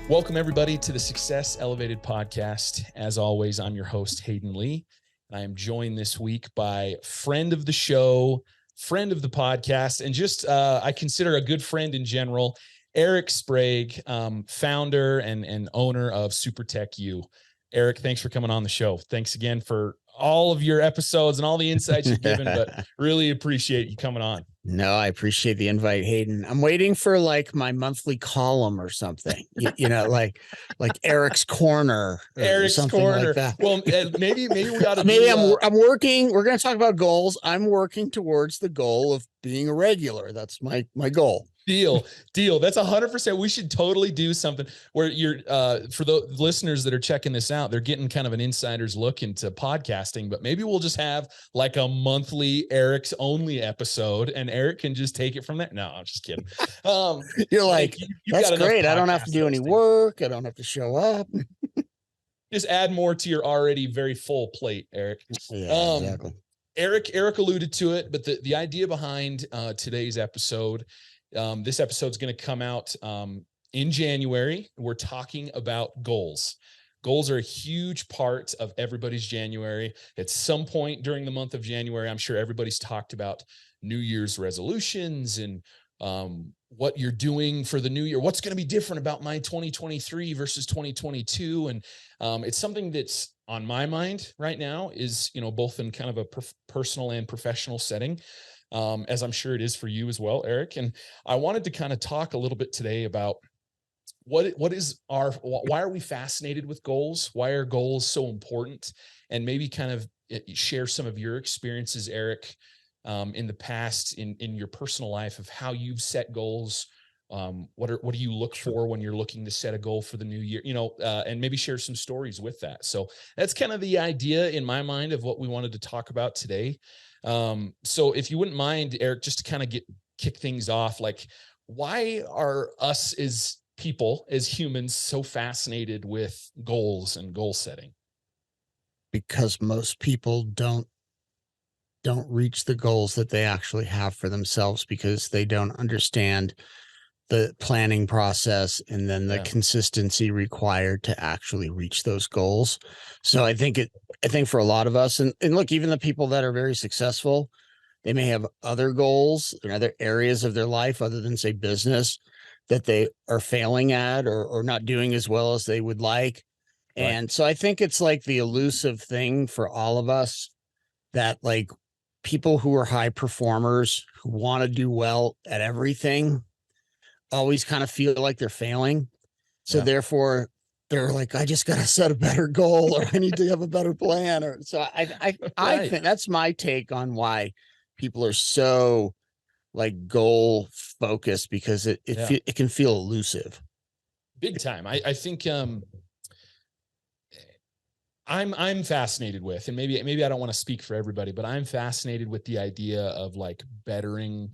Welcome, everybody, to the Success Elevated podcast. As always, I'm your host, Hayden Lee, and I am joined this week by friend of the show, friend of the podcast, and just I consider a good friend in general, Eric Sprague, founder and owner of Super Tech U. Eric, thanks for coming on the show. Thanks again for all of your episodes and all the insights you've given, but really appreciate you coming on. No, I appreciate the invite, Hayden. I'm waiting for like my monthly column or something, like Eric's Corner, or Eric's something Corner. like that. Well, maybe we ought to. Maybe I'm working. We're going to talk about goals. I'm working towards the goal of being a regular. That's my goal. Deal. That's 100%. We should totally do something where you're, for the listeners that are checking this out, they're getting kind of an insider's look into podcasting, but maybe we'll just have like a monthly Eric's only episode and Eric can just take it from there. No, I'm just kidding. You're like, that's great. I don't have to do any work. I don't have to show up. Just add more to your already very full plate, Eric. Yeah, exactly. Eric alluded to it, but the idea behind today's episode, this episode is going to come out in January. We're talking about goals. Goals are a huge part of everybody's January. At some point during the month of January, I'm sure everybody's talked about New Year's resolutions and what you're doing for the new year. What's going to be different about my 2023 versus 2022? And it's something that's on my mind right now is, both in kind of a personal and professional setting. As I'm sure it is for you as well, Eric. And I wanted to kind of talk a little bit today about why are we fascinated with goals? Why are goals so important? And maybe kind of share some of your experiences, Eric, in the past, in your personal life of how you've set goals. What do you look for when you're looking to set a goal for the new year, and maybe share some stories with that. So that's kind of the idea in my mind of what we wanted to talk about today. So if you wouldn't mind, Eric, just to kind of kick things off, like why are us as people, as humans, so fascinated with goals and goal setting? Because most people don't reach the goals that they actually have for themselves because they don't understand the planning process and then the consistency required to actually reach those goals. So I think for a lot of us, and look, even the people that are very successful, they may have other goals and other areas of their life other than, say, business that they are failing at or not doing as well as they would like. Right. And so I think it's like the elusive thing for all of us that, like, people who are high performers who want to do well at everything always kind of feel like they're failing. So therefore they're like, I just got to set a better goal, or I need to have a better plan. Or so I think that's my take on why people are so like goal focused, because it can feel elusive. Big time. I think, I'm fascinated with, and maybe I don't want to speak for everybody, but I'm fascinated with the idea of like bettering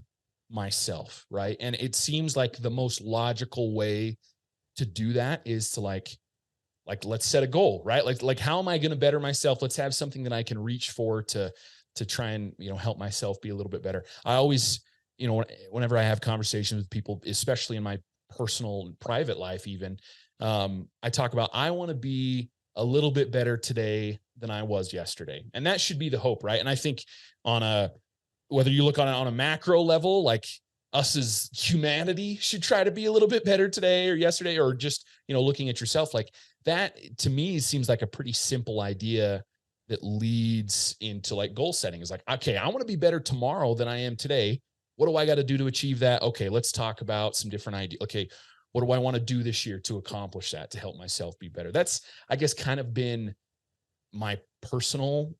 myself, right? And it seems like the most logical way to do that is to like let's set a goal, right? Like how am I going to better myself? Let's have something that I can reach for to try and help myself be a little bit better. I always, whenever I have conversations with people, especially in my personal and private life, even I talk about I want to be a little bit better today than I was yesterday, and that should be the hope, right? And I think whether you look on a macro level, like us as humanity should try to be a little bit better today or yesterday, or just, looking at yourself, like that to me seems like a pretty simple idea that leads into like goal setting. Is like, okay, I want to be better tomorrow than I am today. What do I got to do to achieve that? Okay, let's talk about some different ideas. Okay, what do I want to do this year to accomplish that, to help myself be better? That's, I guess, kind of been my personal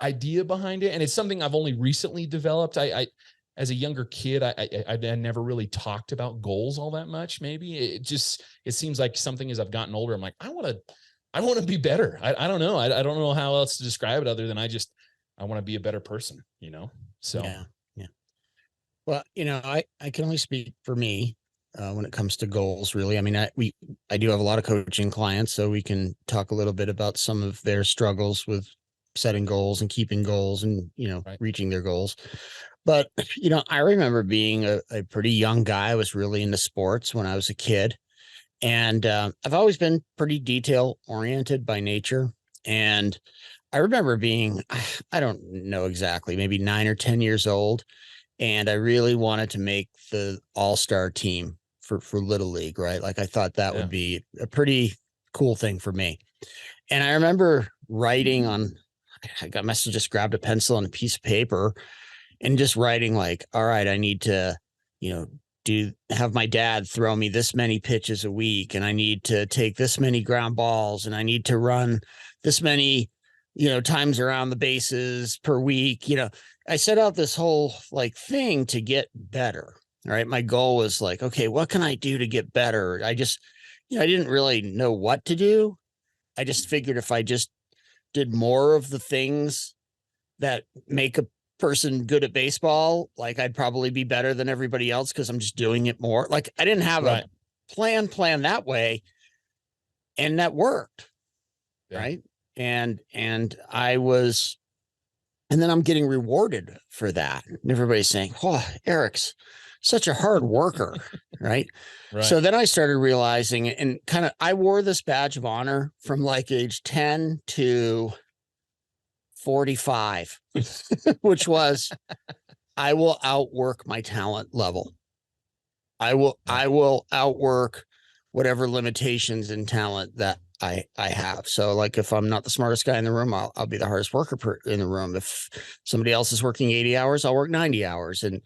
idea behind it. And it's something I've only recently developed. I as a younger kid, I never really talked about goals all that much. Maybe it seems like something as I've gotten older, I'm like, I want to be better. I don't know. I don't know how else to describe it other than I want to be a better person, So, yeah. Well, I can only speak for me when it comes to goals, really. I mean, I do have a lot of coaching clients, so we can talk a little bit about some of their struggles with setting goals and keeping goals and, reaching their goals. But, I remember being a pretty young guy. I was really into sports when I was a kid. And I've always been pretty detail oriented by nature. And I remember being, I don't know exactly, maybe 9 or 10 years old. And I really wanted to make the all-star team for Little League, right? Like I thought that would be a pretty cool thing for me. And I remember writing on, I must have just grabbed a pencil and a piece of paper and just writing like, all right, I need to, have my dad throw me this many pitches a week, and I need to take this many ground balls, and I need to run this many, times around the bases per week. I set out this whole like thing to get better. All right. My goal was like, okay, what can I do to get better? I just, I didn't really know what to do. I just figured if I just did more of the things that make a person good at baseball, like I'd probably be better than everybody else because I'm just doing it more. Like I didn't have a plan that way, and that worked. Yeah. Right. And I was, and then I'm getting rewarded for that. And everybody's saying, oh, Eric's such a hard worker. Right. So then I started realizing, and kind of, I wore this badge of honor from like age 10 to 45, which was, I will outwork my talent level. I will outwork whatever limitations in talent that I have. So like, if I'm not the smartest guy in the room, I'll be the hardest worker in the room. If somebody else is working 80 hours, I'll work 90 hours. And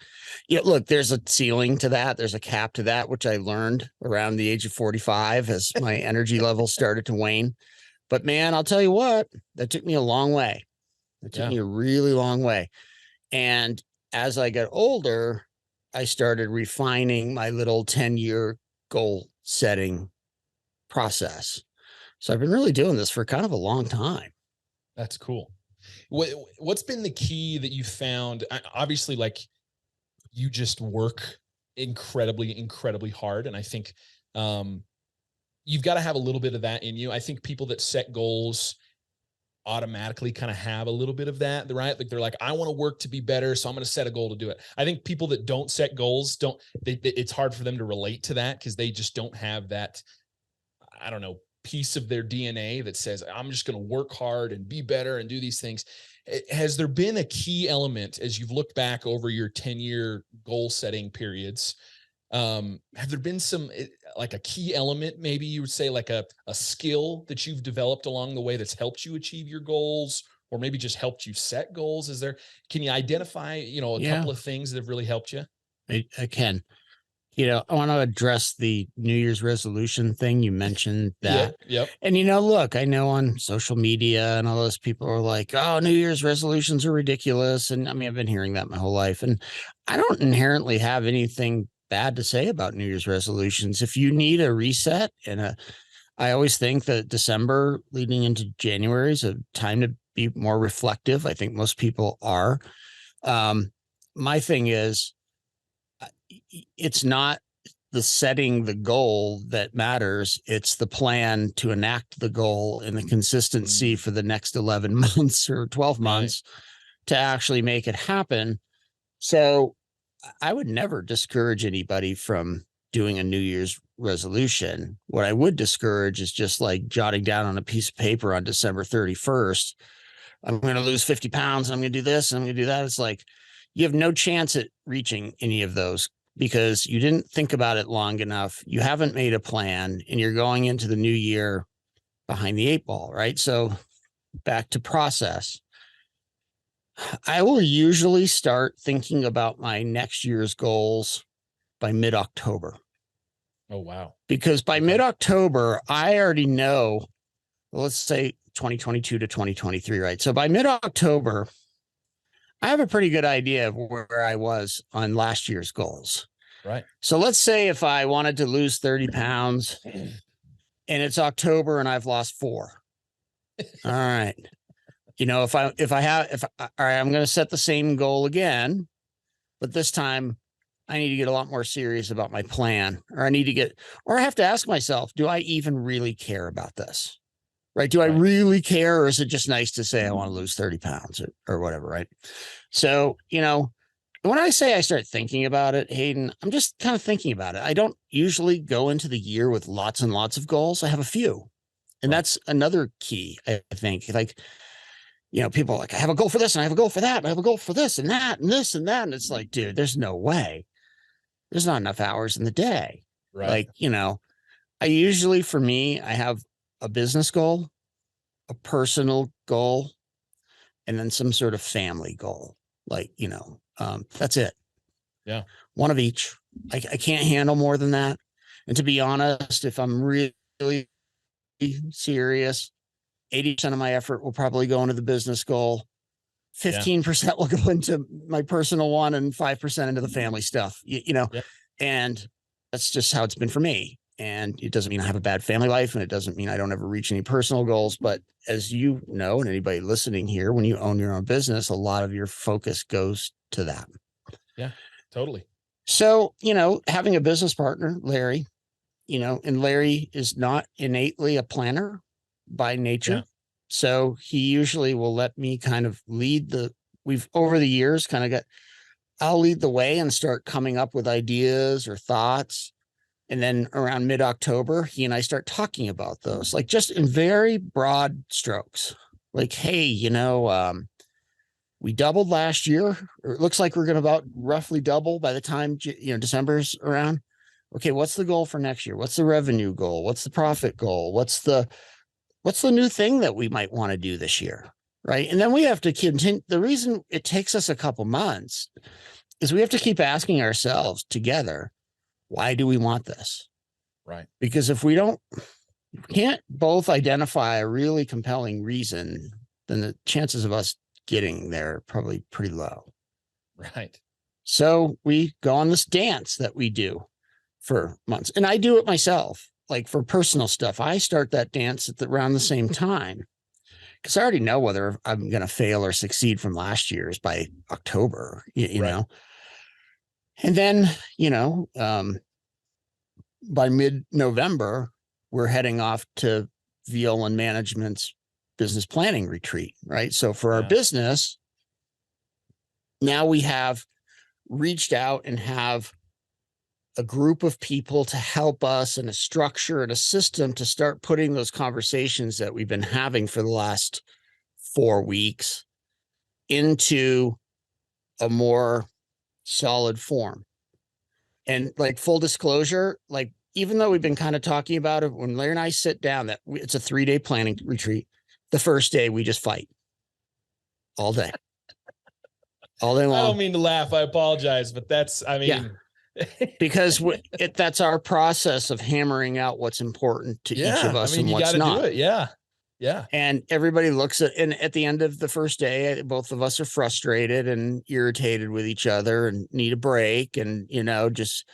look, there's a ceiling to that. There's a cap to that, which I learned around the age of 45 as my energy level started to wane. But man, I'll tell you what, that took me a long way. It took me a really long way. And as I got older, I started refining my little 10-year goal setting process. So I've been really doing this for kind of a long time. That's cool. What's been the key that you found? Obviously, like, you just work incredibly, incredibly hard. And I think you've got to have a little bit of that in you. I think people that set goals automatically kind of have a little bit of that, right? Like they're like, I want to work to be better, so I'm going to set a goal to do it. I think people that don't set goals it's hard for them to relate to that because they just don't have that, I don't know, piece of their DNA that says, I'm just going to work hard and be better and do these things. Has there been a key element as you've looked back over your 10-year goal setting periods? Have there been some, like a key element, maybe you would say like a skill that you've developed along the way that's helped you achieve your goals, or maybe just helped you set goals? Can you identify, a couple of things that have really helped you? I can. I want to address the New Year's resolution thing. You mentioned that. Yep. And, look, I know on social media and all those people are like, oh, New Year's resolutions are ridiculous. And I mean, I've been hearing that my whole life. And I don't inherently have anything bad to say about New Year's resolutions. If you need a reset, I always think that December leading into January is a time to be more reflective. I think most people are. My thing is, it's not the setting the goal that matters. It's the plan to enact the goal and the consistency for the next 11 months or 12 months to actually make it happen. So I would never discourage anybody from doing a New Year's resolution. What I would discourage is just like jotting down on a piece of paper on December 31st, I'm going to lose 50 pounds. And I'm going to do this. And I'm going to do that. It's like, you have no chance at reaching any of those because you didn't think about it long enough. You haven't made a plan, and you're going into the new year behind the 8 ball, right? So back to process. I will usually start thinking about my next year's goals by mid-October. Oh, wow. Because by mid-October, I already know, let's say 2022 to 2023, right? So by mid-October, I have a pretty good idea of where I was on last year's goals. Right. So let's say if I wanted to lose 30 pounds and it's October and I've lost 4. All right. All right, I'm going to set the same goal again, but this time I need to get a lot more serious about my plan, or I have to ask myself, do I even really care about this? Right. Do I really care, or is it just nice to say I want to lose 30 pounds or whatever? Right. So, when I say I start thinking about it, Hayden, I'm just kind of thinking about it. I don't usually go into the year with lots and lots of goals. I have a few. And Right. that's another key, I think. Like, people are like, I have a goal for this and I have a goal for that. And I have a goal for this and that and this and that. And it's like, dude, there's no way. There's not enough hours in the day. Right. Like, I usually, for me, I have a business goal, a personal goal, and then some sort of family goal. Like, that's it. Yeah. One of each. I can't handle more than that. And to be honest, if I'm really serious, 80% of my effort will probably go into the business goal. 15% will go into my personal one and 5% into the family stuff, Yeah. and that's just how it's been for me. And it doesn't mean I have a bad family life, and it doesn't mean I don't ever reach any personal goals. But as you know, and anybody listening here, when you own your own business, a lot of your focus goes to that. Yeah, totally. So, having a business partner, Larry, and Larry is not innately a planner by nature. Yeah. So he usually will let me kind of we've over the years I'll lead the way and start coming up with ideas or thoughts. And then around mid-October, he and I start talking about those, like just in very broad strokes. Like, hey, we doubled last year, or it looks like we're going to about roughly double by the time, December's around. Okay, what's the goal for next year? What's the revenue goal? What's the profit goal? What's the new thing that we might want to do this year? Right. And then we have to continue. The reason it takes us a couple months is we have to keep asking ourselves together, why do we want this? Right. Because if we can't both identify a really compelling reason, then the chances of us getting there are probably pretty low. Right. So we go on this dance that we do for months. And I do it myself. Like for personal stuff, I start that dance around the same time because I already know whether I'm going to fail or succeed from last year's by October, you Right. know. And then, by mid-November, we're heading off to VL and Management's business planning retreat, right? So for our business, now we have reached out and have a group of people to help us and a structure and a system to start putting those conversations that we've been having for the last 4 weeks into a more solid form. And like full disclosure, like even though we've been kind of talking about it, when Larry and I sit down, it's a 3-day planning retreat. The first day we just fight all day long. I don't mean to laugh. I apologize, but that's, because that's our process of hammering out what's important to each of us and what's not. Do it. Yeah. Yeah. And everybody and at the end of the first day, both of us are frustrated and irritated with each other and need a break. And, just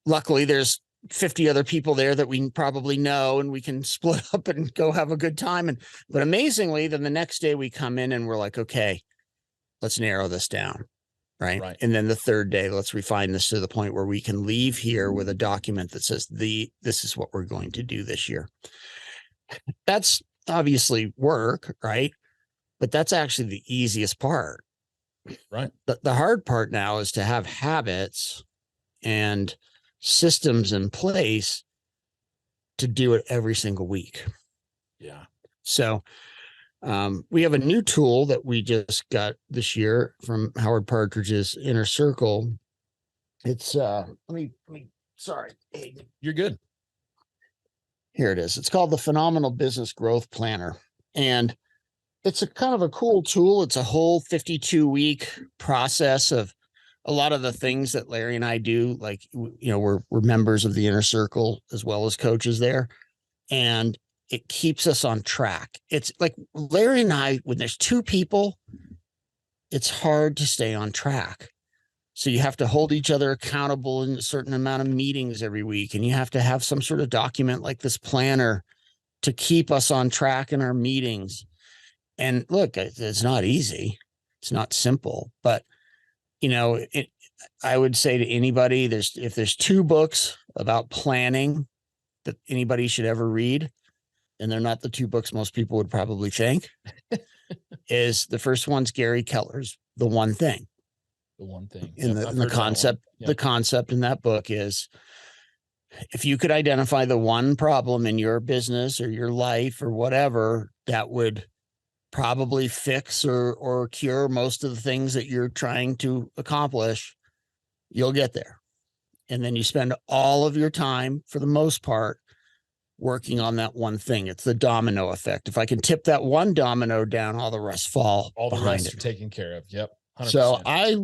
luckily there's 50 other people there that we probably know and we can split up and go have a good time. But amazingly, then the next day we come in and we're like, okay, let's narrow this down. Right. And then the third day, let's refine this to the point where we can leave here with a document that says this is what we're going to do this year. That's obviously work, right? But that's actually the easiest part. Right. The hard part now is to have habits and systems in place to do it every single week. Yeah. So we have a new tool that we just got this year from Howard Partridge's Inner Circle. It's sorry. You're good. Here it is. It's called the Phenomenal Business Growth Planner. And it's a kind of a cool tool. It's a whole 52-week process of a lot of the things that Larry and I do. Like, we're members of the Inner Circle as well as coaches there. And it keeps us on track. It's like Larry and I, when there's 2 people, it's hard to stay on track. So you have to hold each other accountable in a certain amount of meetings every week. And you have to have some sort of document like this planner to keep us on track in our meetings. And look, it's not easy. It's not simple, but I would say to anybody, if there's 2 books about planning that anybody should ever read, and they're not the 2 books most people would probably think, is the first one's Gary Keller's The One Thing. The one thing. In Yep, the concept, the concept in that book is, if you could identify the one problem in your business or your life or whatever that would probably fix or cure most of the things that you're trying to accomplish, you'll get there. And then you spend all of your time, for the most part, working on that one thing. It's the domino effect. If I can tip that one domino down, all the rest fall. All the behind rest it. are taken care of. Yep. 100%. So I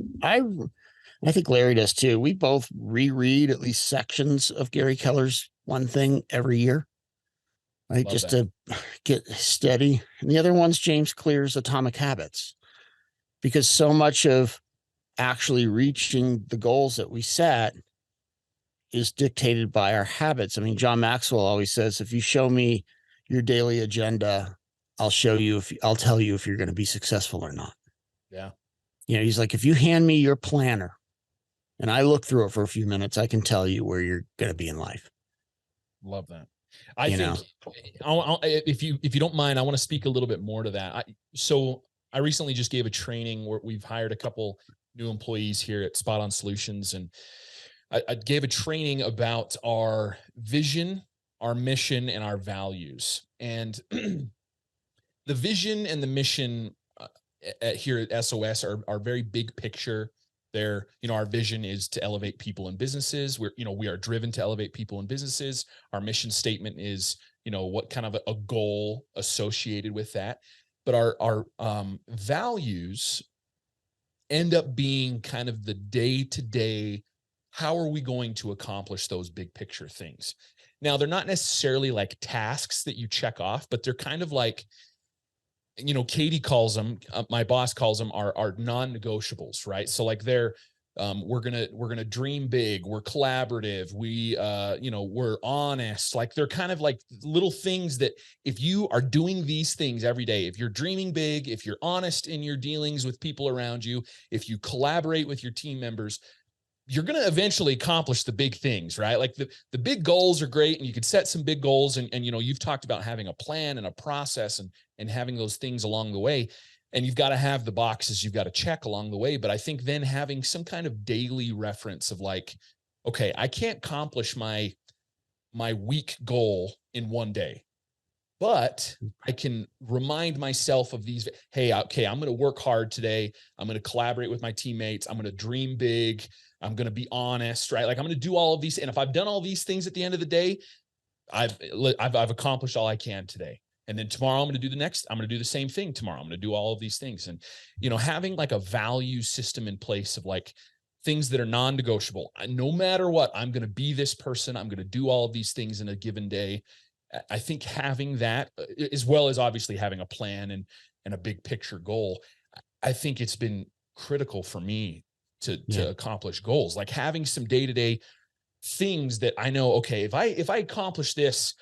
think Larry does too. We both reread at least sections of Gary Keller's One Thing every year, right? Love just that. to get steady. And the other one's James Clear's Atomic Habits, because so much of actually reaching the goals that we set is dictated by our habits. I mean, John Maxwell always says, if you show me your daily agenda, I'll tell you if you're going to be successful or not. Yeah. You know, he's like, if you hand me your planner and I look through it for a few minutes, I can tell you where you're going to be in life. Love that. I think if you don't mind, I want to speak a little bit more to that. So I recently just gave a training where we've hired a couple new employees here at Spot On Solutions, and I gave a training about our vision, our mission, and our values. And the vision and the mission here at SOS are very big picture. They're, our vision is to elevate people and businesses. We are driven to elevate people and businesses. Our mission statement is, what kind of a goal associated with that. But our values end up being kind of the day-to-day, how are we going to accomplish those big picture things? Now, they're not necessarily like tasks that you check off, but they're kind of like, Katie calls them, my boss calls them our non-negotiables, right? So like we're going to dream big. We're collaborative. We're honest. Like they're kind of like little things that if you are doing these things every day, if you're dreaming big, if you're honest in your dealings with people around you, if you collaborate with your team members, you're going to eventually accomplish the big things, right? Like the big goals are great, and you could set some big goals, and you've talked about having a plan and a process and having those things along the way, and you've got to have the boxes you've got to check along the way. But I think then having some kind of daily reference of like, okay, I can't accomplish my week goal in one day, but I can remind myself of these. Hey, okay, I'm going to work hard today. I'm going to collaborate with my teammates. I'm going to dream big. I'm going to be honest, right? Like I'm going to do all of these. And if I've done all these things at the end of the day, I've accomplished all I can today. And then tomorrow I'm going to do the same thing tomorrow. I'm going to do all of these things. And, having like a value system in place of like things that are non-negotiable, no matter what, I'm going to be this person. I'm going to do all of these things in a given day. I think having that, as well as obviously having a plan and a big picture goal, I think it's been critical for me to accomplish goals, like having some day-to-day things that I know, okay, if I accomplish this,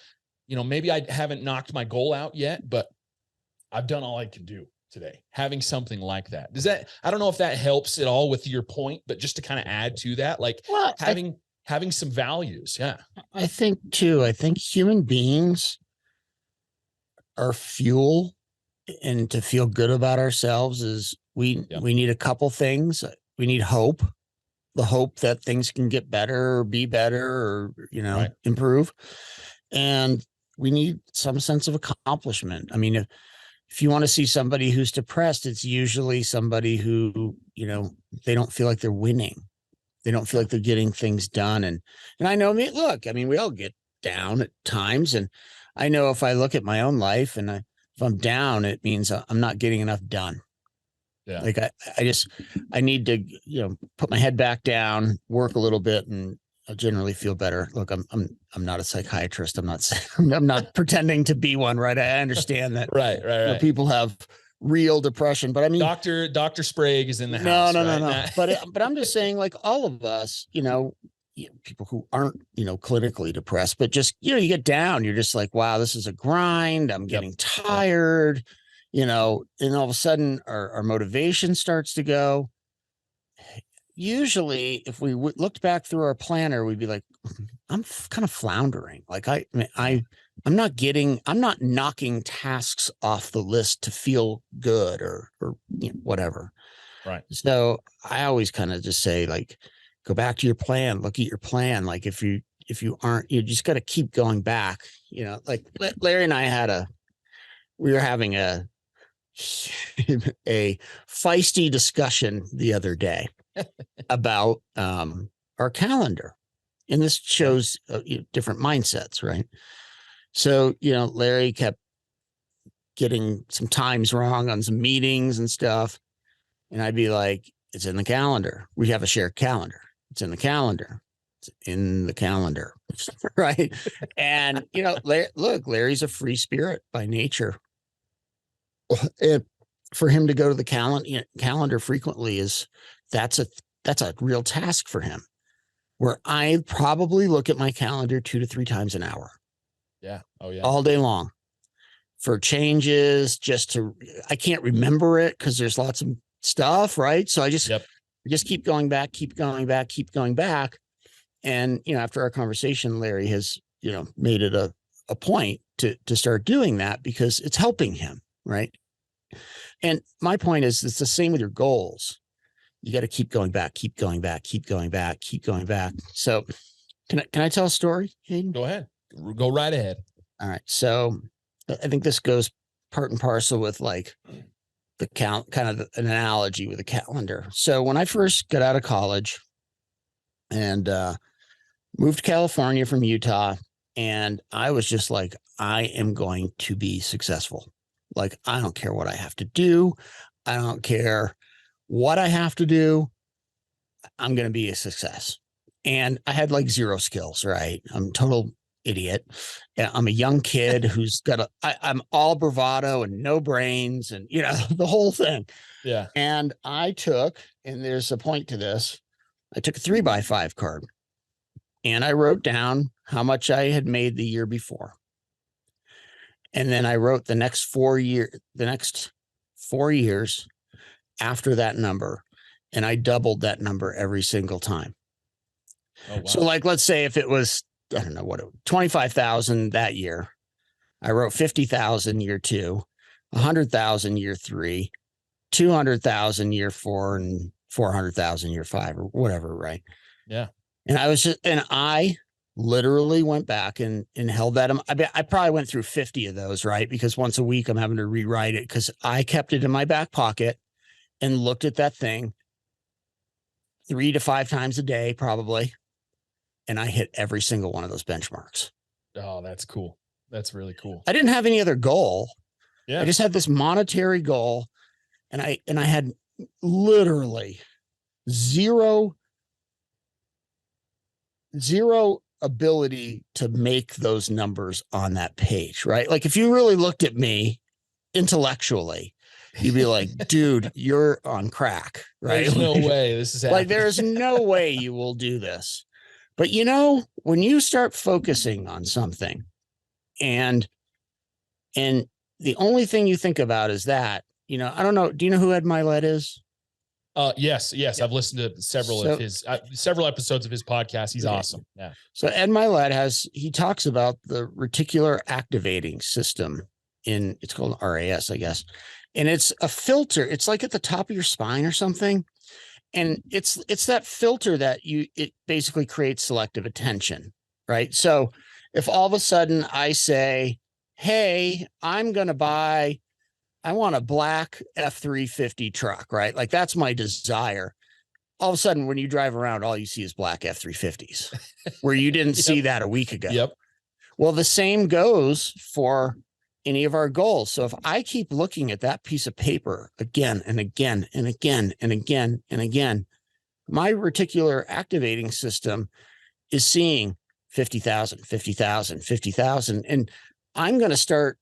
maybe I haven't knocked my goal out yet, but I've done all I can do today. Having something like that. I don't know if that helps at all with your point, but just to kind of add to that, like having some values. Yeah. I think human beings are fuel, and to feel good about ourselves is we need a couple things. We need hope, the hope that things can get better or be better or, right, improve. And we need some sense of accomplishment. I mean, if you want to see somebody who's depressed, it's usually somebody who, they don't feel like they're winning. They don't feel like they're getting things done. And I know, we all get down at times. And I know if I look at my own life and if I'm down, it means I'm not getting enough done. Yeah. Like I need to, put my head back down, work a little bit, and I generally feel better. Look, I'm not a psychiatrist. I'm not pretending to be one. Right. I understand that. Right. People have real depression, but I mean, Dr. Sprague is in the house. No. But I'm just saying, like all of us, people who aren't, clinically depressed, but just, you get down, you're just like, wow, this is a grind. I'm getting tired, and all of a sudden our motivation starts to go. Usually if we looked back through our planner, we'd be like, I'm kind of floundering. Like I'm not knocking tasks off the list to feel good or whatever. Right. So I always kind of just say, like, go back to your plan, look at your plan. Like if you aren't, you just got to keep going back, like Larry and I we were having a feisty discussion the other day about our calendar. And this shows different mindsets, right? So, Larry kept getting some times wrong on some meetings and stuff. And I'd be like, it's in the calendar. We have a shared calendar. It's in the calendar. It's in the calendar. Right. And, look, Larry's a free spirit by nature. For him to go to the calendar frequently that's a real task for him, where I probably look at my calendar 2 to 3 times an hour. Yeah. Oh yeah. All day long for changes, I can't remember it because there's lots of stuff. Right. So I just keep going back. And, after our conversation, Larry has, made it a point to start doing that because it's helping him. Right. And my point is, it's the same with your goals. You got to keep going back. So can I tell a story, Hayden? Go ahead. Go right ahead. All right. So I think this goes part and parcel with like the kind of an analogy with a calendar. So when I first got out of college and moved to California from Utah, and I was just like, I am going to be successful. Like, I don't care what I have to do. I don't care what I have to do. I'm going to be a success. And I had like 0 skills, right? I'm a total idiot. I'm a young kid who's I'm all bravado and no brains and, the whole thing. Yeah. And and there's a point to this, I took a 3x5 card and I wrote down how much I had made the year before. And then I wrote the next 4 years after that number, and I doubled that number every single time. Oh, wow. So like, let's say if it was, I don't know what, 25,000 that year, I wrote 50,000 year 2, 100,000 year 3, 200,000 year 4, and 400,000 year 5 or whatever. Right. Yeah. And I literally went back and held that. I probably went through 50 of those, right? Because once a week I'm having to rewrite it because I kept it in my back pocket and looked at that thing 3 to 5 times a day, probably. And I hit every single one of those benchmarks. Oh, that's cool. That's really cool. I didn't have any other goal. Yeah. I just had this monetary goal, and I had literally zero ability to make those numbers on that page, right? Like if you really looked at me intellectually, you'd be like, dude, you're on crack, right? There's no way this is happening. Like there's no way you will do this. But when you start focusing on something and the only thing you think about is that, I don't know. Do you know who Ed Milet is? Yes. I've listened to several episodes of his podcast. He's awesome. Yeah. So Ed Milet he talks about the reticular activating system it's called RAS, I guess. And it's a filter. It's like at the top of your spine or something. And it's that filter that it basically creates selective attention, right? So if all of a sudden I say, hey, I want a black F-350 truck, right? Like that's my desire. All of a sudden, when you drive around, all you see is black F-350s where you didn't see that a week ago. Yep. Well, the same goes for any of our goals. So if I keep looking at that piece of paper again and again and again and again and again, my reticular activating system is seeing 50,000, 50,000, 50,000. And I'm going to start,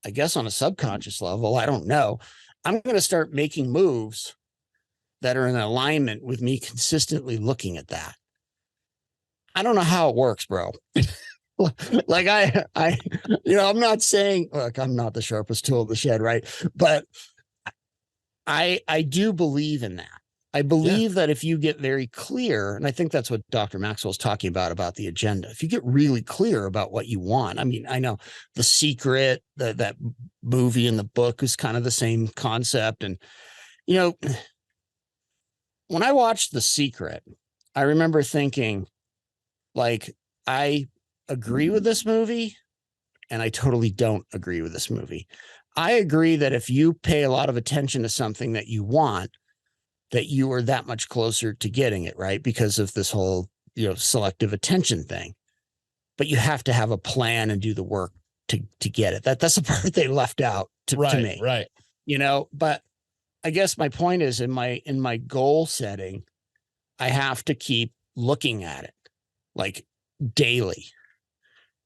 I guess on a subconscious level, I don't know, I'm going to start making moves that are in alignment with me consistently looking at that. I don't know how it works, bro. Like I'm not saying, look, I'm not the sharpest tool in the shed, right? But I do believe in that. I believe that if you get very clear, and I think that's what Dr. Maxwell's talking about the agenda. If you get really clear about what you want, I mean, I know The Secret, that movie and the book is kind of the same concept. And, when I watched The Secret, I remember thinking, like, I agree with this movie and I totally don't agree with this movie. I agree that if you pay a lot of attention to something that you want, that you are that much closer to getting it, right? Because of this whole, selective attention thing. But you have to have a plan and do the work to get it. That's the part they left out to me. Right. But I guess my point is in my goal setting, I have to keep looking at it like daily.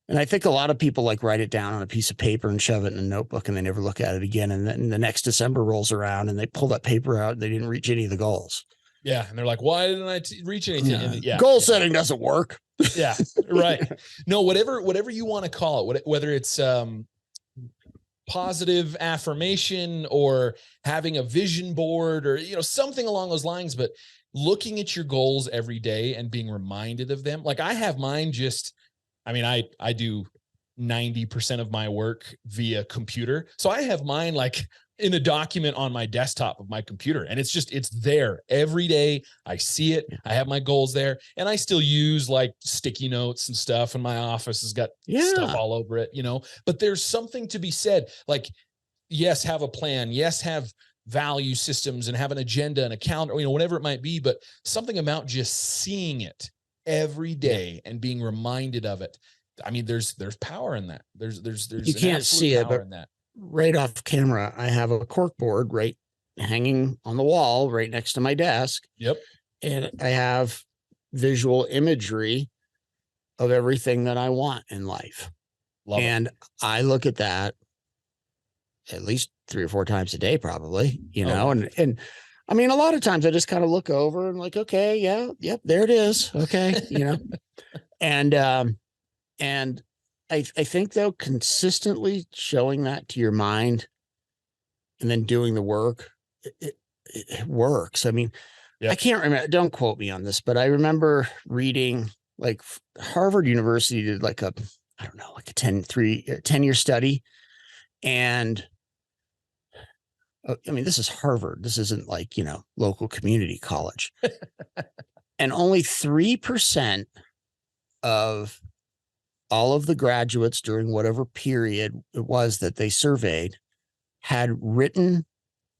And I think a lot of people like write it down on a piece of paper and shove it in a notebook and they never look at it again. And then the next December rolls around and they pull that paper out and they didn't reach any of the goals. Yeah. And they're like, why didn't I reach anything? Goal setting doesn't work. Yeah. Right. No, whatever you want to call it, whether it's positive affirmation or having a vision board or, something along those lines, but looking at your goals every day and being reminded of them. Like I have mine I do 90% of my work via computer. So I have mine like in a document on my desktop of my computer. And it's there every day. I see it. I have my goals there. And I still use like sticky notes and stuff. And my office has got stuff all over it, but there's something to be said. Like, yes, have a plan. Yes, have value systems and have an agenda and a calendar, whatever it might be, but something about just seeing it every day and being reminded of it. I mean, there's power in that. There's you can't see it, but in that. Right off camera, I have a cork board right hanging on the wall right next to my desk. Yep. And I have visual imagery of everything that I want in life. Love it. I look at that at least 3 or 4 times a day, probably, and I mean, a lot of times I just kind of look over and like, okay, yep, there it is. Okay. And I think though, consistently showing that to your mind and then doing the work, it works. I mean, I can't remember, don't quote me on this, but I remember reading like Harvard University did like a 10-year study. And I mean, this is Harvard. This isn't like, local community college. And only 3% of all of the graduates during whatever period it was that they surveyed had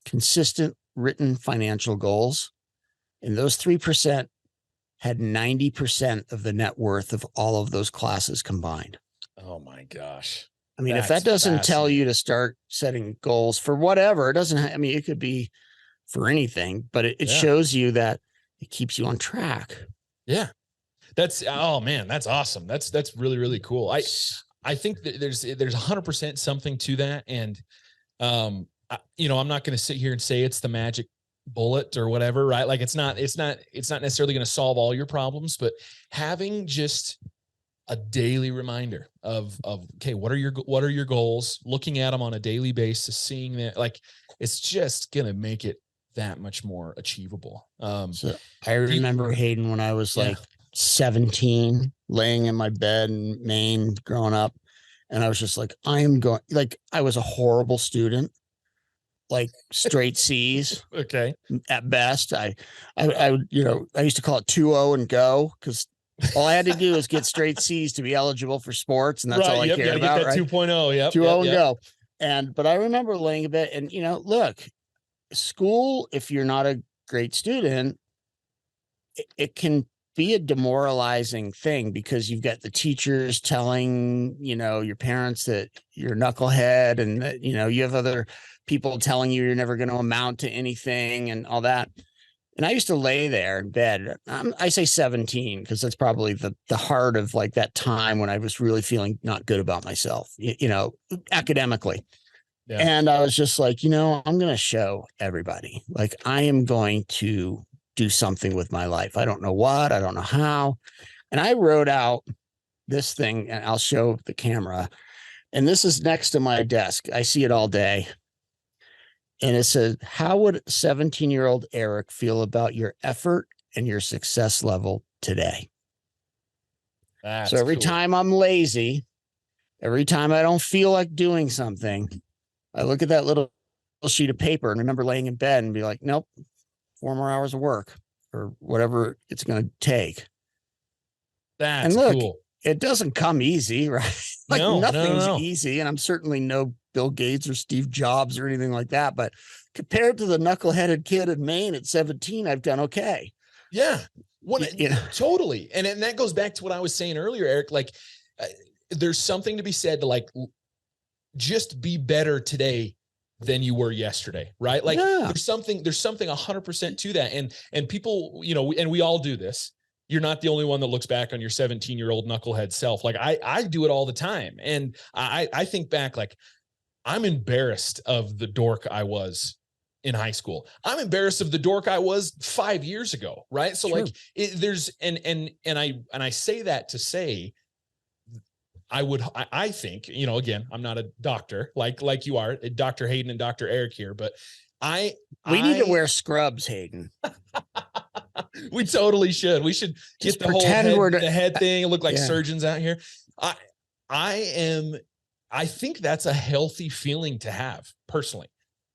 consistent written financial goals. And those 3% had 90% of the net worth of all of those classes combined. Oh my gosh. I mean, if that doesn't tell you to start setting goals for whatever, it could be for anything, but it shows you that it keeps you on track. Yeah. Oh man, that's awesome. That's really, really cool. I think that there's 100% something to that. And, I'm not going to sit here and say it's the magic bullet or whatever, right? Like it's not necessarily going to solve all your problems, but having just a daily reminder of, okay, what are your goals, looking at them on a daily basis, seeing that, like, it's just going to make it that much more achievable. So I remember Hayden when I was like 17, laying in my bed in Maine growing up. And I was just like, I was a horrible student, like straight C's. Okay. At best. I used to call it 2-0 and go, because all I had to do is get straight C's to be eligible for sports. And that's all I cared about. Right? 2.0. Yep. 2-0 and go. But I remember laying in bed and, look, school, if you're not a great student, it can be a demoralizing thing because you've got the teachers telling, your parents that you're a knucklehead and that, you have other people telling you you're never going to amount to anything and all that. And I used to lay there in bed. I say 17 because that's probably the heart of like that time when I was really feeling not good about myself, academically. Yeah. And I was just like, I'm going to show everybody, like, I am going to do something with my life. I don't know what, I don't know how. And I wrote out this thing, and I'll show the camera. And this is next to my desk. I see it all day. And it says, how would 17-year-old Eric feel about your effort and your success level today? So every time I'm lazy, every time I don't feel like doing something, I look at that little sheet of paper and remember laying in bed and be like, nope, 4 more hours of work. or whatever it's going to take. That's And look, cool. it doesn't come easy, right? Like nothing's No. easy. And I'm certainly no Bill Gates or Steve Jobs or anything like that. But compared to the knuckleheaded kid in Maine at 17, I've done okay. Yeah. You know? Totally. And that goes back to what I was saying earlier, Eric. Like, there's something to be said to like just be better today than you were yesterday, right? Like there's something 100% to that. And people, you know, and we all do this. You're not the only one that looks back on your 17-year-old knucklehead self. Like I do it all the time. And I think back, like, I'm embarrassed of the dork I was in high school. I'm embarrassed of the dork I was 5 years ago. Right. So like there's, and I say that to say, I think, you know, again, I'm not a doctor like you are, Dr. Hayden and Dr. Eric here, but we need to wear scrubs, Hayden. We totally should. We should just get the whole head thing and look like surgeons out here. I think that's a healthy feeling to have personally.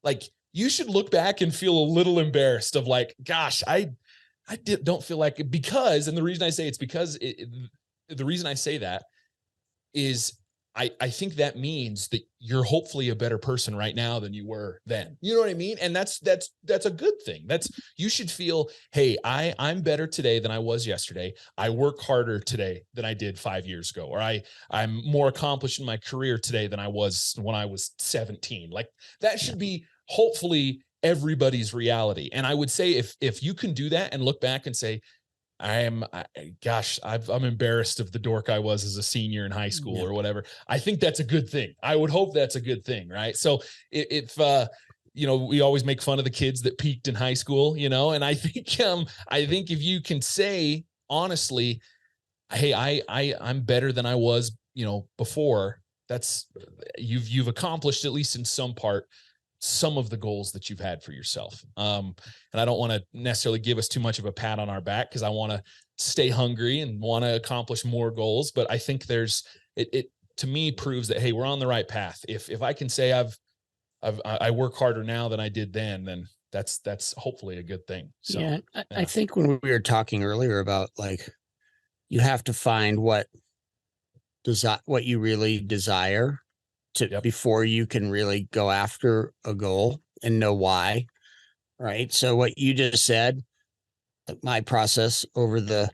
Like you should look back and feel a little embarrassed of like, gosh, I don't feel like it, because, and the reason I say it's because the reason I say that is I think that means that you're hopefully a better person right now than you were then. You know what I mean? And that's a good thing. You should feel, hey, I'm better today than I was yesterday. I work harder today than I did 5 years ago, or I'm more accomplished in my career today than I was when I was 17. Like that should be hopefully everybody's reality. And I would say if you can do that and look back and say, I'm embarrassed of the dork I was as a senior in high school or whatever. I think that's a good thing. I would hope that's a good thing. Right. So if you know, we always make fun of the kids that peaked in high school, you know, and I think if you can say honestly, hey, I'm better than I was, you know, before, that's you've accomplished, at least in some part, some of the goals that you've had for yourself. And I don't want to necessarily give us too much of a pat on our back, because I want to stay hungry and want to accomplish more goals. But I think it to me proves that, hey, we're on the right path. If I can say I work harder now than I did then that's hopefully a good thing. So I think when we were talking earlier about like, you have to find what you really desire before you can really go after a goal and know why. Right. So what you just said, my process over the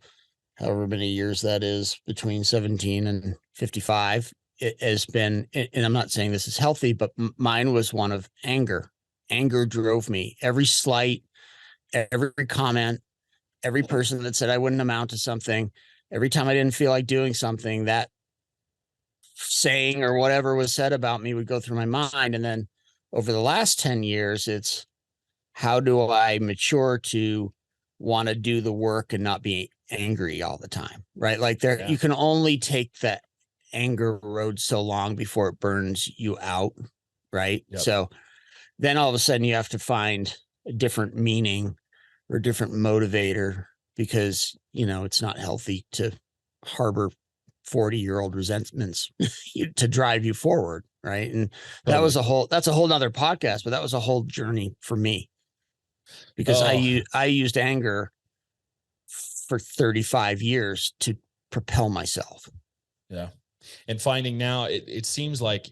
however many years that is between 17 and 55, it has been, and I'm not saying this is healthy, but mine was one of anger. Anger drove me. Every slight, every comment, every person that said I wouldn't amount to something, every time I didn't feel like doing something, that saying or whatever was said about me would go through my mind. And then over the last 10 years, it's how do I mature to want to do the work and not be angry all the time, right? Like you can only take that anger road so long before it burns you out, right? So then all of a sudden you have to find a different meaning or a different motivator, because, you know, it's not healthy to harbor 40-year-old resentments to drive you forward. Right. And that's a whole nother podcast, but that was a whole journey for me, because I used anger for 35 years to propel myself. Yeah. And finding now, it seems like,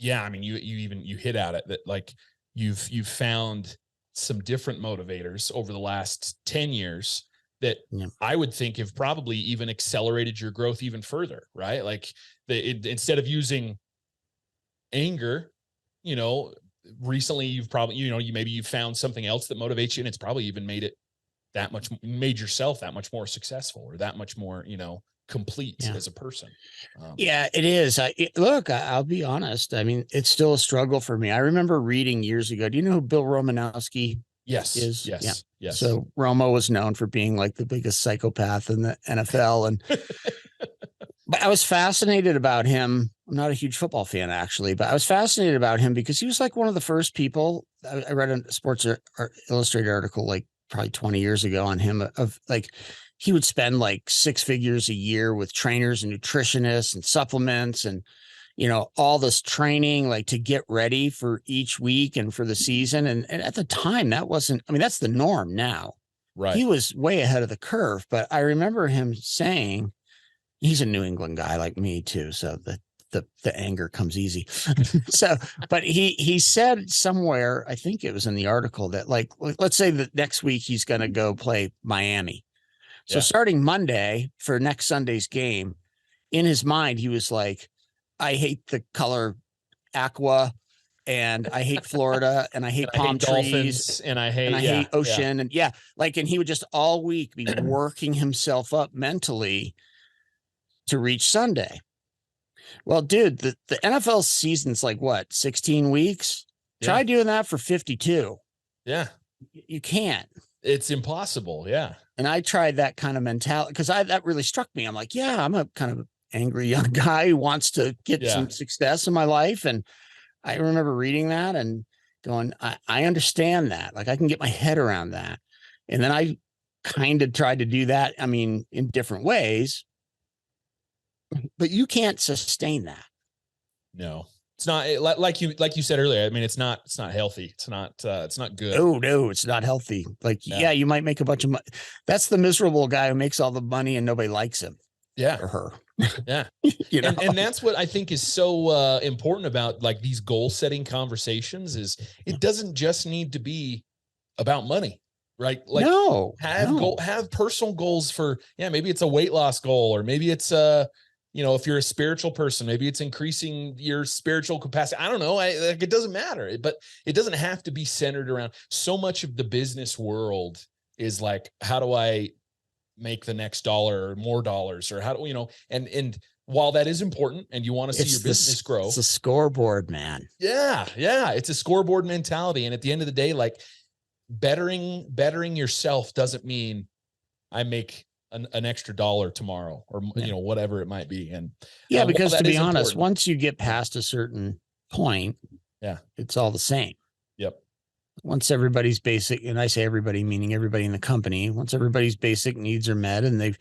I mean, you hit at it, that like you've found some different motivators over the last 10 years that I would think have probably even accelerated your growth even further, right? Like instead of using anger, you know, recently you've probably, you know, you've found something else that motivates you, and it's probably even made yourself that much more successful, or that much more, you know, complete as a person. It is. Look, I'll be honest. I mean, it's still a struggle for me. I remember reading years ago. Do you know who Bill Romanowski is? Yes. So Romo was known for being like the biggest psychopath in the NFL. And but I was fascinated about him. I'm not a huge football fan, actually, but I was fascinated about him because he was like one of the first people. I read a Sports Illustrated article like probably 20 years ago on him, of like, he would spend like 6 figures a year with trainers and nutritionists and supplements and, you know, all this training, like to get ready for each week and for the season. And at the time that wasn't, I mean, that's the norm now. Right. he was way ahead of the curve. But I remember him saying, he's a New England guy like me too, so the anger comes easy. So, but he said somewhere, I think it was in the article, that like, let's say that next week he's going to go play Miami. So starting Monday for next Sunday's game, in his mind, he was like, I hate the color aqua, and I hate Florida, and I hate palm trees, dolphins, and I hate ocean. And and he would just all week be working himself up mentally to reach Sunday. Well, dude, the NFL season's like what, 16 weeks? Try doing that for 52. Yeah. You can't. It's impossible. Yeah. And I tried that kind of mentality because that really struck me. I'm like, yeah, I'm a kind of angry young guy who wants to get some success in my life. And I remember reading that and going, I understand that. Like, I can get my head around that. And then I kind of tried to do that. I mean, in different ways, but you can't sustain that. No, it's not like you said earlier. I mean, it's not healthy. It's not good. Oh no, it's not healthy. Like, you might make a bunch of money. That's the miserable guy who makes all the money and nobody likes him. Yeah. Or her. Yeah. You know? And that's what I think is so important about like these goal setting conversations is it doesn't just need to be about money, right? Like have personal goals for, maybe it's a weight loss goal, or maybe it's if you're a spiritual person, maybe it's increasing your spiritual capacity. I don't know. It doesn't matter, but it doesn't have to be centered around. So much of the business world is like, how do I make the next dollar or more dollars, or how do and while that is important and you want to see your business grow, it's a scoreboard, man. Yeah. It's a scoreboard mentality. And at the end of the day, like bettering yourself doesn't mean I make an extra dollar tomorrow or, whatever it might be. And because to be honest, once you get past a certain point, it's all the same. Yep. Once everybody's basic, and I say everybody, meaning everybody in the company, once everybody's basic needs are met and they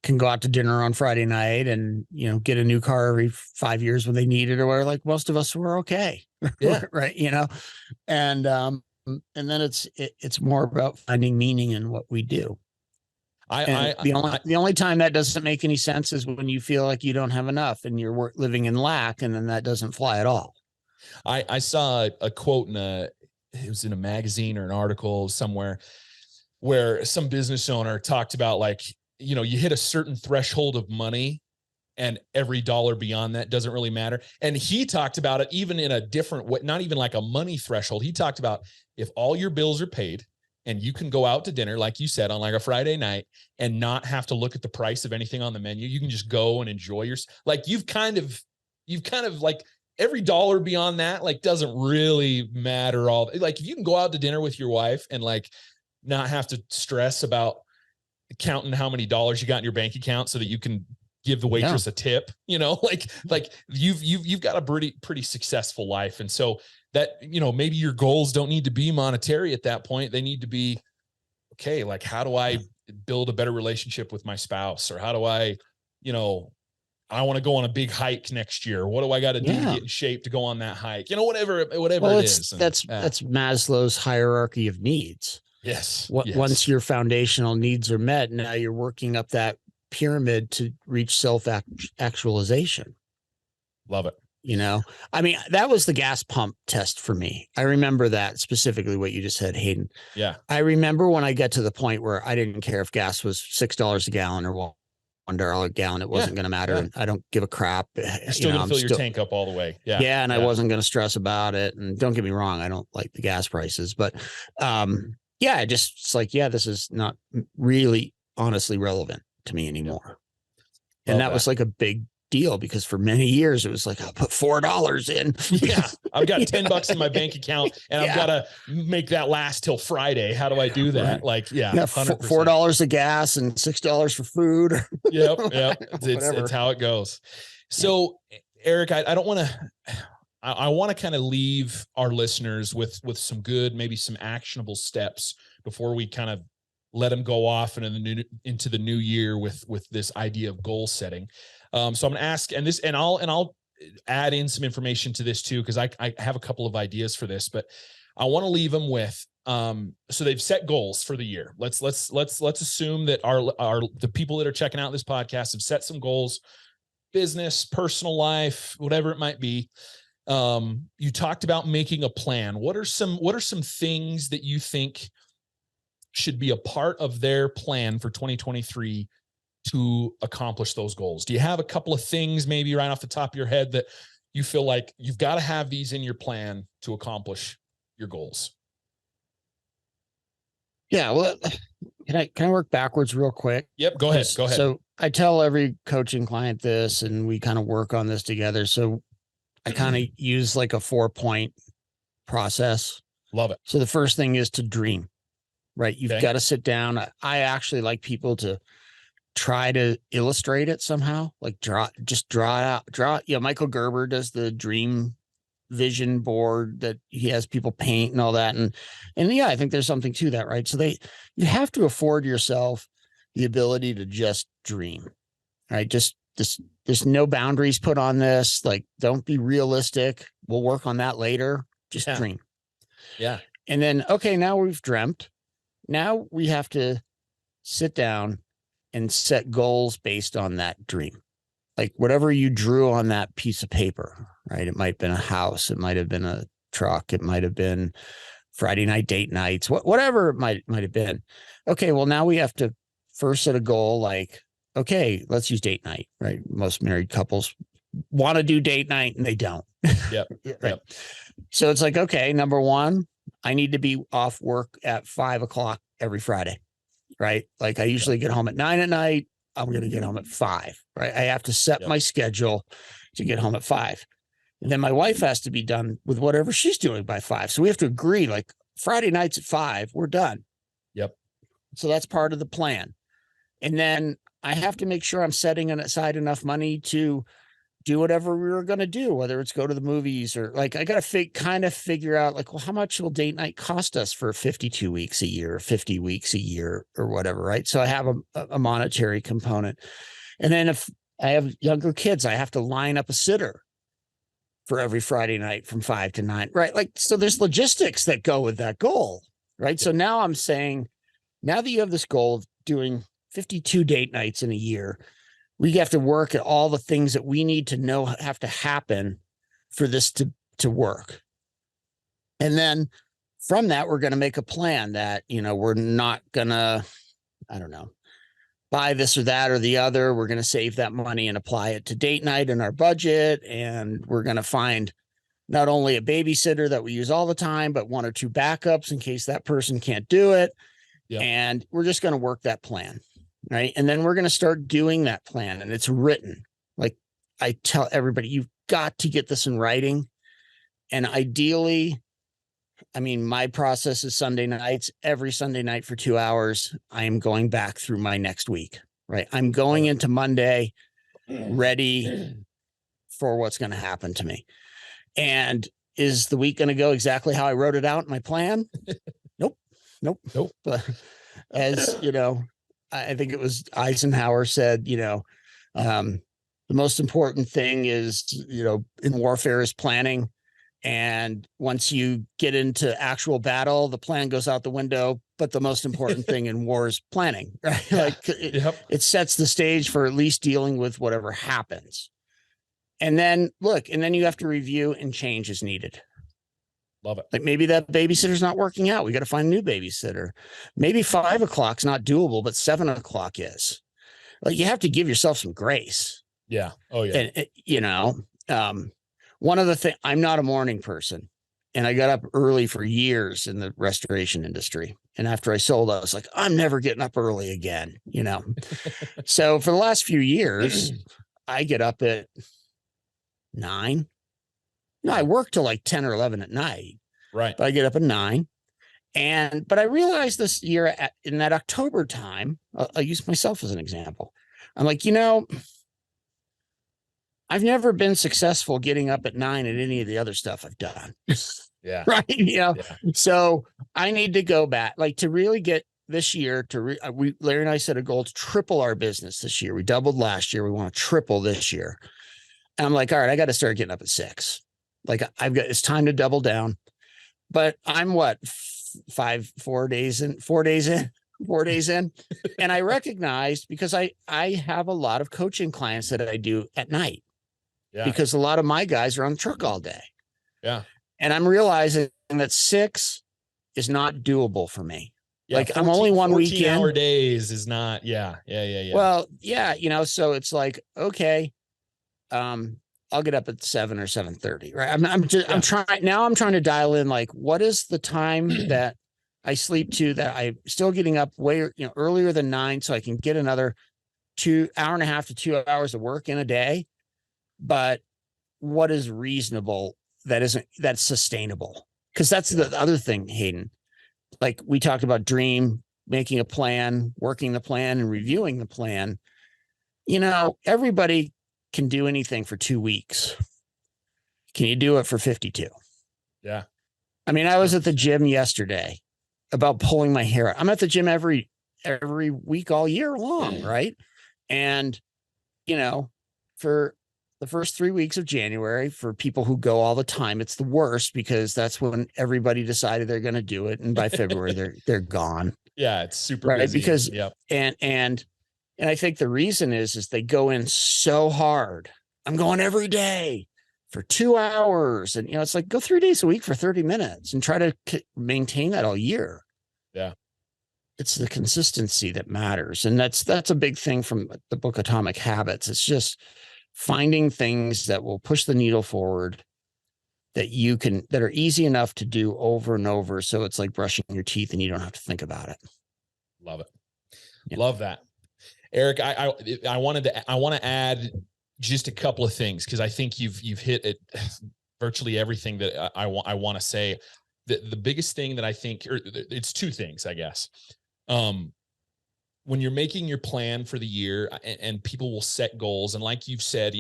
can go out to dinner on Friday night and, get a new car every 5 years when they need it, or where like most of us were okay. Yeah. Right. And then it's more about finding meaning in what we do. The only time that doesn't make any sense is when you feel like you don't have enough and you're living in lack, and then that doesn't fly at all. I saw a quote it was in a magazine or an article somewhere where some business owner talked about like, you hit a certain threshold of money and every dollar beyond that doesn't really matter. And he talked about it even in a different way, not even like a money threshold. He talked about if all your bills are paid and you can go out to dinner, like you said, on like a Friday night and not have to look at the price of anything on the menu, you can just go and enjoy like you've kind of like every dollar beyond that, like doesn't really matter all. Like if you can go out to dinner with your wife and like not have to stress about counting how many dollars you got in your bank account so that you can give the waitress a tip, like you've got a pretty successful life. And so that, maybe your goals don't need to be monetary at that point. They need to be, okay, like how do I build a better relationship with my spouse? Or how do I, I want to go on a big hike next year. What do I got to do to get in shape to go on that hike? Whatever it is. That's Maslow's hierarchy of needs. Yes. Once your foundational needs are met, now you're working up that pyramid to reach self-actualization. Love it. I mean, that was the gas pump test for me. I remember that specifically, what you just said, Hayden. Yeah. I remember when I got to the point where I didn't care if gas was $6 a gallon or $1 a gallon. It wasn't going to matter. And I don't give a crap. You're still going to fill your tank up all the way. Yeah. Yeah. And I wasn't going to stress about it. And don't get me wrong, I don't like the gas prices, but it's like, this is not really honestly relevant to me anymore. And that was like a big deal because for many years it was like, I'll put $4 in. Yeah. I've got $10 in my bank account and I've got to make that last till Friday. How do I do that? Right. Like, $4 of gas and $6 for food. Yep. It's how it goes. So Eric, I don't want to, I want to kind of leave our listeners with some good, maybe some actionable steps before we kind of let them go off into the new year with this idea of goal setting. So I'm going to ask, and I'll add in some information to this too, because I have a couple of ideas for this, but I want to leave them with So they've set goals for the year. Let's assume that the people that are checking out this podcast have set some goals, business, personal life, whatever it might be. You talked about making a plan. What are some things that you think should be a part of their plan for 2023 to accomplish those goals? Do you have a couple of things maybe right off the top of your head that you feel like you've got to have these in your plan to accomplish your goals? Yeah. Well, can I work backwards real quick? Yep. Go ahead. So I tell every coaching client this, and we kind of work on this together. So I kind of use like a 4-point process. Love it. So the first thing is to dream, right? You've got to sit down. I actually like people to try to illustrate it somehow, like draw it out. Michael Gerber does the dream vision board that he has people paint and all that. And yeah, I think there's something to that, right? So you have to afford yourself the ability to just dream, right? There's no boundaries put on this. Like, don't be realistic. We'll work on that later. Just dream. Yeah. And then, okay, now we've dreamt. Now we have to sit down and set goals based on that dream. Like whatever you drew on that piece of paper, right? It might have been a house. It might have been a truck. It might have been Friday night date nights, whatever it might have been. Okay, well, now we have to first set a goal like, okay, let's use date night, right? Most married couples want to do date night and they don't. Yep. Right. Yep. So it's like, okay, number one, I need to be off work at 5:00 every Friday, right? Like I usually get home at 9 at night. I'm going to get home at 5, right? I have to set my schedule to get home at 5. And then my wife has to be done with whatever she's doing by 5. So we have to agree, like Friday nights at 5, we're done. Yep. So that's part of the plan. And then I have to make sure I'm setting aside enough money to do whatever we were going to do, whether it's go to the movies or like, I got to kind of figure out like, well, how much will date night cost us for 52 weeks a year, 50 weeks a year or whatever. Right. So I have a monetary component. And then if I have younger kids, I have to line up a sitter for every Friday night from 5 to 9. Right. Like, so there's logistics that go with that goal. Right. So now I'm saying, now that you have this goal of doing 52 date nights in a year, we have to work at all the things that we need to know have to happen for this to work. And then from that, we're going to make a plan that, we're not going to, I don't know, buy this or that or the other. We're going to save that money and apply it to date night in our budget. And we're going to find not only a babysitter that we use all the time, but 1 or 2 backups in case that person can't do it. Yep. And we're just going to work that plan. Right. And then we're going to start doing that plan, and it's written. Like I tell everybody, you've got to get this in writing. And ideally, I mean, my process is Sunday nights. Every Sunday night for 2 hours, I am going back through my next week. Right. I'm going into Monday ready for what's going to happen to me. And is the week going to go exactly how I wrote it out in my plan? Nope. But as you know, I think it was Eisenhower said, the most important thing is, in warfare is planning. And once you get into actual battle, the plan goes out the window. But the most important thing in war is planning, right? Yeah. Like it sets the stage for at least dealing with whatever happens. And then you have to review and change as needed. Love it. Like maybe that babysitter's not working out. We got to find a new babysitter. Maybe 5 o'clock's not doable, but 7 o'clock is. Like you have to give yourself some grace. Yeah. Oh yeah. And one of the things, I'm not a morning person, and I got up early for years in the restoration industry. And after I sold, I was like, I'm never getting up early again. So for the last few years, I get up at 9. No, I work till like 10 or 11 at night. Right. But I get up at 9. But I realized this year in that October time, I'll use myself as an example. I'm like, I've never been successful getting up at 9 at any of the other stuff I've done. Yeah. Right. Yeah. So I need to go back, like to really get this year Larry and I set a goal to triple our business this year. We doubled last year. We want to triple this year. And I'm like, all right, I got to start getting up at 6. Like it's time to double down. but I'm what, 4 days in, 4 days in, 4 days in. And I recognized, because I have a lot of coaching clients that I do at night, because a lot of my guys are on the truck all day. Yeah. And I'm realizing that 6 is not doable for me. Yeah, like 14, I'm only 1 week in. 14-hour days is not. Yeah. Well, yeah, so it's like, okay, I'll get up at 7 or 7:30, right? I'm trying to dial in, like, what is the time that I sleep to, that I'm still getting up way, earlier than 9, so I can get another 1.5 to 2 hours of work in a day. But what is reasonable that's sustainable? Because that's the other thing, Hayden. Like, we talked about making a plan, working the plan, and reviewing the plan. Everybody can do anything for 2 weeks. Can you do it for 52? Yeah. I mean, I was at the gym yesterday about pulling my hair out. I'm at the gym every week all year long, right? And, for the first 3 weeks of January, for people who go all the time, it's the worst, because that's when everybody decided they're going to do it, and by February they're gone. Yeah, it's super right busy. Because and I think the reason is they go in so hard. I'm going every day for 2 hours, and it's like, go 3 days a week for 30 minutes and try to maintain that all year. Yeah. It's the consistency that matters. And that's a big thing from the book Atomic Habits. It's just finding things that will push the needle forward, that are easy enough to do over and over. So it's like brushing your teeth and you don't have to think about it. Love it. Yeah. Love that. Eric, I want to add just a couple of things, because I think you've hit it, virtually everything that I want to say. The biggest thing that I think, or it's 2 things, I guess. When you're making your plan for the year, and people will set goals, and like you've said,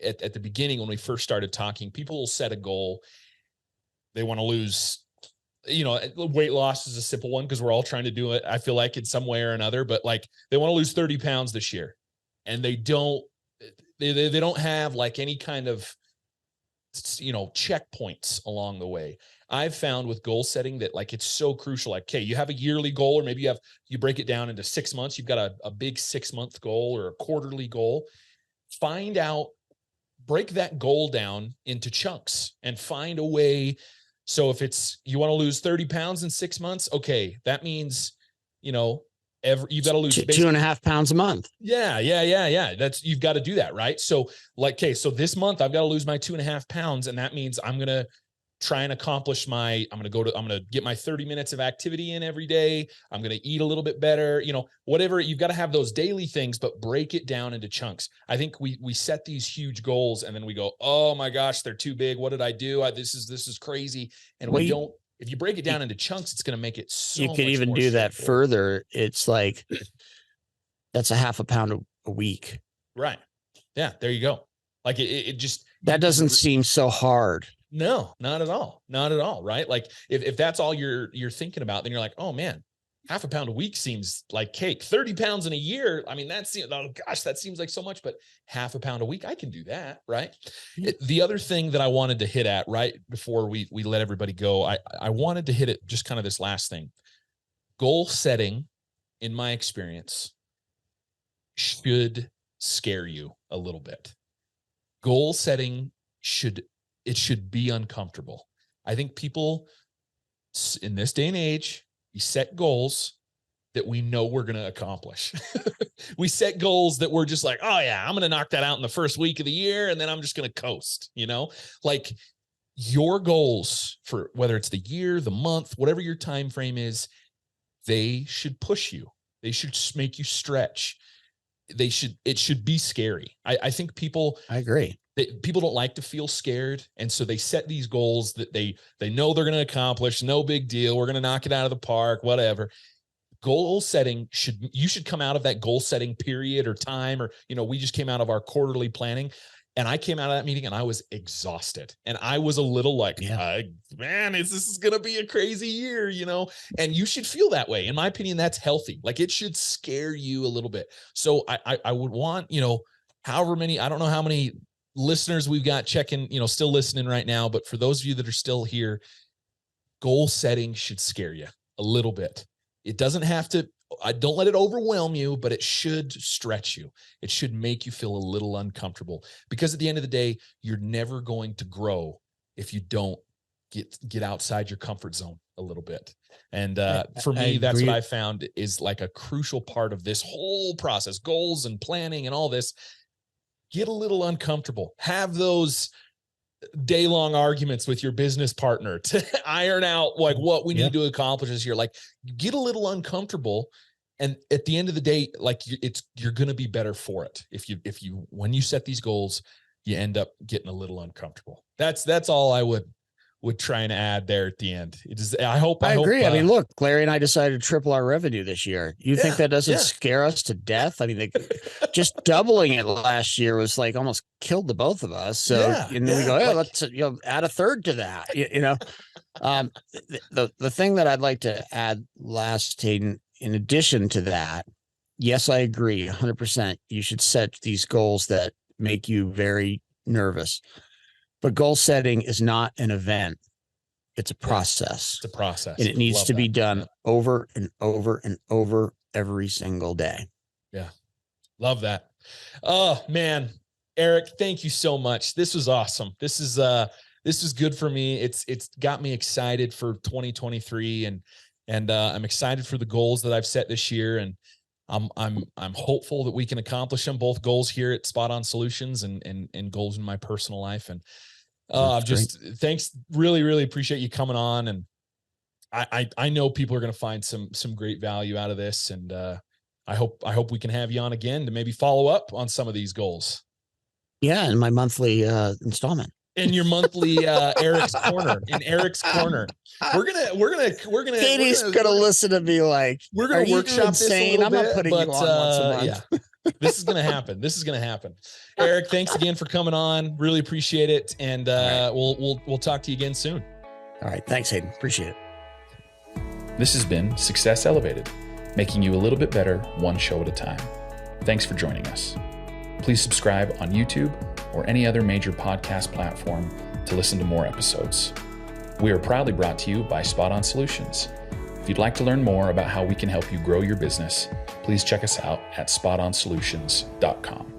at the beginning when we first started talking, people will set a goal. They want to lose, weight loss is a simple one, because we're all trying to do it, I feel like, in some way or another. But like, they want to lose 30 pounds this year, and they don't have like any kind of checkpoints along the way. I've found with goal setting that, like, it's so crucial. Like, okay, you have a yearly goal, or maybe you break it down into 6 months. You've got a big 6-month goal or a quarterly goal. Break that goal down into chunks and find a way. So if you want to lose 30 pounds in 6 months, okay, that means, you've got to lose 2.5 pounds a month. Yeah. You've got to do that, right? So like, okay, so this month I've got to lose my 2.5 pounds. And that means I'm going to try and accomplish I'm going to get my 30 minutes of activity in every day. I'm going to eat a little bit better, whatever. You've got to have those daily things, but break it down into chunks. I think we set these huge goals, and then we go, oh my gosh, they're too big. What did I do? This is crazy. And if you break it down into chunks, it's going to make it so much more. You could even do that further. It's like, that's 0.5 pound a week. Right. Yeah. There you go. Like it just, that doesn't seem so hard. No, not at all. Not at all. Right. Like if that's all you're thinking about, then you're like, oh man, 0.5 pound a week seems like cake. 30 pounds in a year. I mean, that seems like so much, but 0.5 pound a week, I can do that. Right. The other thing that I wanted to hit at right before we let everybody go, I wanted to hit it, just kind of this last thing. Goal setting, in my experience, should scare you a little bit. Goal setting should be uncomfortable. I think people in this day and age, we set goals that we know we're going to accomplish. We set goals that we're just like, oh yeah, I'm going to knock that out in the first week of the year, and then I'm just going to coast, like your goals for whether it's the year, the month, whatever your time frame is, they should push you. They should make you stretch. It should be scary. I think I agree. People don't like to feel scared. And so they set these goals that they know they're going to accomplish. No big deal. We're going to knock it out of the park, whatever. Goal setting you should come out of that goal setting period or time, or, we just came out of our quarterly planning, and I came out of that meeting and I was exhausted, and I was a little like, man, this is going to be a crazy year, and you should feel that way. In my opinion, that's healthy. Like, it should scare you a little bit. So I would want, however many, I don't know how many listeners we've got checking, still listening right now, but for those of you that are still here, goal setting should scare you a little bit. It doesn't have to, don't let it overwhelm you, but it should stretch you. It should make you feel a little uncomfortable, because at the end of the day, you're never going to grow if you don't get outside your comfort zone a little bit. And for me, that's what I found is like a crucial part of this whole process, goals and planning and all this. Get a little uncomfortable. Have those day-long arguments with your business partner to iron out like what we need to accomplish this year. Like, get a little uncomfortable, and at the end of the day, like, you're going to be better for it. If you when you set these goals, you end up getting a little uncomfortable. That's all I would try and add there at the end. It is, I agree. I mean, look, Larry and I decided to triple our revenue this year. You think that doesn't scare us to death? I mean, just doubling it last year was like almost killed the both of us. So, and then we go, hey, let's add a third to that. The thing that I'd like to add last, Hayden, in addition to that, yes, I agree 100%. You should set these goals that make you very nervous. But goal setting is not an event. It's a process. It's a process. And it needs to be done over and over and over every single day. Yeah. Love that. Oh, man. Eric, thank you so much. This was awesome. This is good for me. It's got me excited for 2023, and I'm excited for the goals that I've set this year, and I'm hopeful that we can accomplish them, both goals here at Spot On Solutions and goals in my personal life. And thanks. Really, really appreciate you coming on. And I know people are going to find some great value out of this. And I hope we can have you on again to maybe follow up on some of these goals. Yeah. In my monthly installment. In your monthly Eric's Corner. In Eric's Corner. We're gonna Katie's gonna listen to me like, we're gonna workshop this a little bit, I'm not putting you on once a month. Yeah. This is gonna happen. Eric, thanks again for coming on. Really appreciate it. And we'll talk to you again soon. All right. Thanks, Hayden. Appreciate it. This has been Success Elevated, making you a little bit better one show at a time. Thanks for joining us. Please subscribe on YouTube or any other major podcast platform to listen to more episodes. We are proudly brought to you by Spot On Solutions. If you'd like to learn more about how we can help you grow your business, please check us out at spotonsolutions.com.